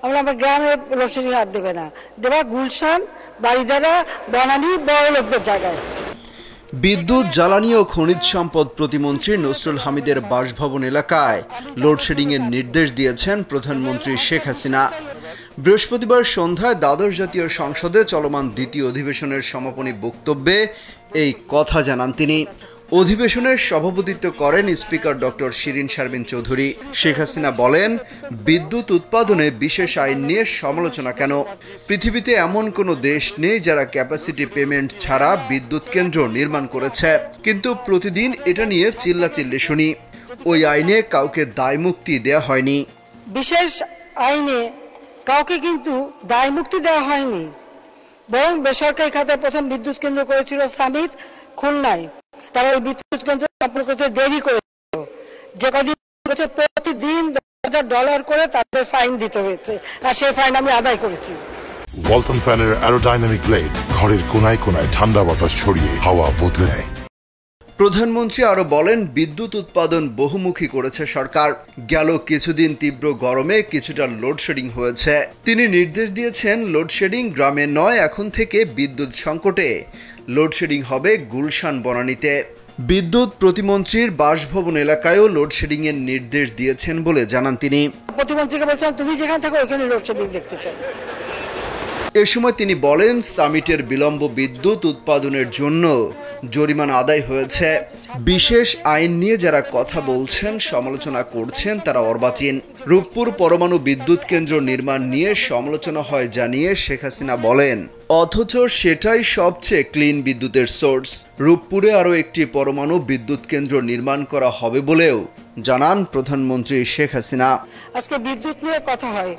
আমরা আমার গ্রামে লোডশেডিং আর দেবে না, দেবা গুলশান, বাড়িধারা, বনানী, বড় লোকদের জায়গায়। বিদ্যুৎ, জ্বালানি ও খনিজ সম্পদ প্রতিমন্ত্রী নসরুল হামিদের বাসভবন এলাকায় লোডশেডিংয়ের নির্দেশ দিয়েছেন প্রধানমন্ত্রী শেখ হাসিনা। বৃহস্পতিবার সন্ধ্যায় দ্বাদশ জাতীয় সংসদে চলমান দ্বিতীয় অধিবেশনের সমাপনী বক্তব্যে এই কথা জানান তিনি। অধিবেশনের সভাপতিত্ব করেন স্পিকার ডক্টর শিরিন শারমিন চৌধুরী। শেখ হাসিনা বলেন, বিদ্যুৎ উৎপাদনে বিশেষ আইন নিয়ে সমালোচনা কেন? পৃথিবীতে এমন কোনো দেশ নেই যারা ক্যাপাসিটি পেমেন্ট ছাড়া বিদ্যুৎ কেন্দ্র নির্মাণ করেছে, কিন্তু প্রতিদিন এটা নিয়ে চিল্লাচিল্লি শুনি। ওই আইনে কাউকে দায় মুক্তি দেওয়া হয়নি। বিশেষ আইনে কাউকে কিন্তু দায় মুক্তি দেওয়া হয়নি, বরং বেসরকারি খাতে প্রথম বিদ্যুৎ কেন্দ্র করেছিল সামিট খুলনায়। তারা ওই বিদ্যুৎ কেন্দ্র স্থাপন করতে দেরি করেছিল, যে কদিন প্রতিদিন $1000 করে তাদের ফাইন দিতে হয়েছে, আর সেই ফাইন আমি আদায় করেছি। ওয়ালটন ফ্যানের অ্যারোডাইনামিক ব্লেড ঘরের কোনায় কোনায় ঠান্ডা বাতাস ছড়িয়ে হাওয়া বদলে নেয়। প্রধানমন্ত্রী আরো বলেন, বিদ্যুৎ উৎপাদন বহুমুখী করেছে সরকার। গেল কিছুদিন তীব্র গরমে কিছুটা লোডশেডিং হয়েছে। তিনি নির্দেশ দিয়েছেন, লোডশেডিং গ্রামে নয়, এখন থেকে বিদ্যুৎ সংকটে লোডশেডিং হবে গুলশান, বনানীতে। বিদ্যুৎ প্রতিমন্ত্রীর বাসভবন এলাকায়ও লোডশেডিং এর নির্দেশ দিয়েছেন বলে জানান তিনি। প্রতিমন্ত্রীকে বলছেন, তুমি যেখানে থাকো ওখানে লোডশেডিং দেখতে চাই। এ সময় তিনি বলেন, সামিটের বিলম্ব বিদ্যুৎ উৎপাদনের জন্য জরিমানা আদায় হয়েছে। বিশেষ আইন নিয়ে যারা কথা বলছেন, সমালোচনা করছেন, তারা অর্বাচীন। রূপপুর পরমাণু বিদ্যুৎ কেন্দ্র নির্মাণ নিয়ে সমালোচনা হয় জানিয়ে শেখ হাসিনা বলেন, অথচ সেটাই সবচেয়ে ক্লিন বিদ্যুতের সোর্স। রূপপুরে আরও একটি পরমাণু বিদ্যুৎ কেন্দ্র নির্মাণ করা হবে বলেও জানান প্রধানমন্ত্রী শেখ হাসিনা। আজকে বিদ্যুৎ নিয়ে কথা হয়,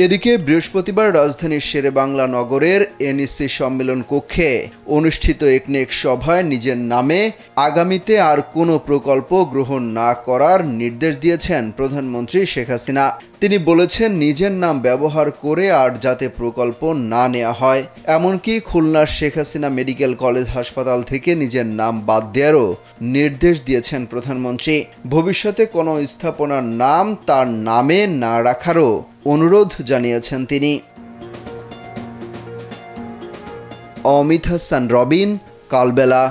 এদিকে বৃহস্পতিবার রাজধানীর শেরেবাংলা নগরের এনইসি সম্মেলন কক্ষে অনুষ্ঠিত একনেক সভায় নিজের নামে আগামীতে আর কোনো প্রকল্প গ্রহণ না করার নির্দেশ দিয়েছেন প্রধানমন্ত্রী শেখ হাসিনা। তিনি বলেছেন, নিজের নাম ব্যবহার করে আর যাতে প্রকল্প না নেওয়া হয়। এমনকি খুলনার শেখ হাসিনা মেডিকেল কলেজ হাসপাতাল থেকে নিজের নাম বাদ দেওয়ারও নির্দেশ দিয়েছেন প্রধানমন্ত্রী। ভবিষ্যতে কোনো স্থাপনার নাম তার নামে না রাখারও অনুরোধ জানিয়েছেন তিনি। অমিত হাসান রবিন, কালবেলা।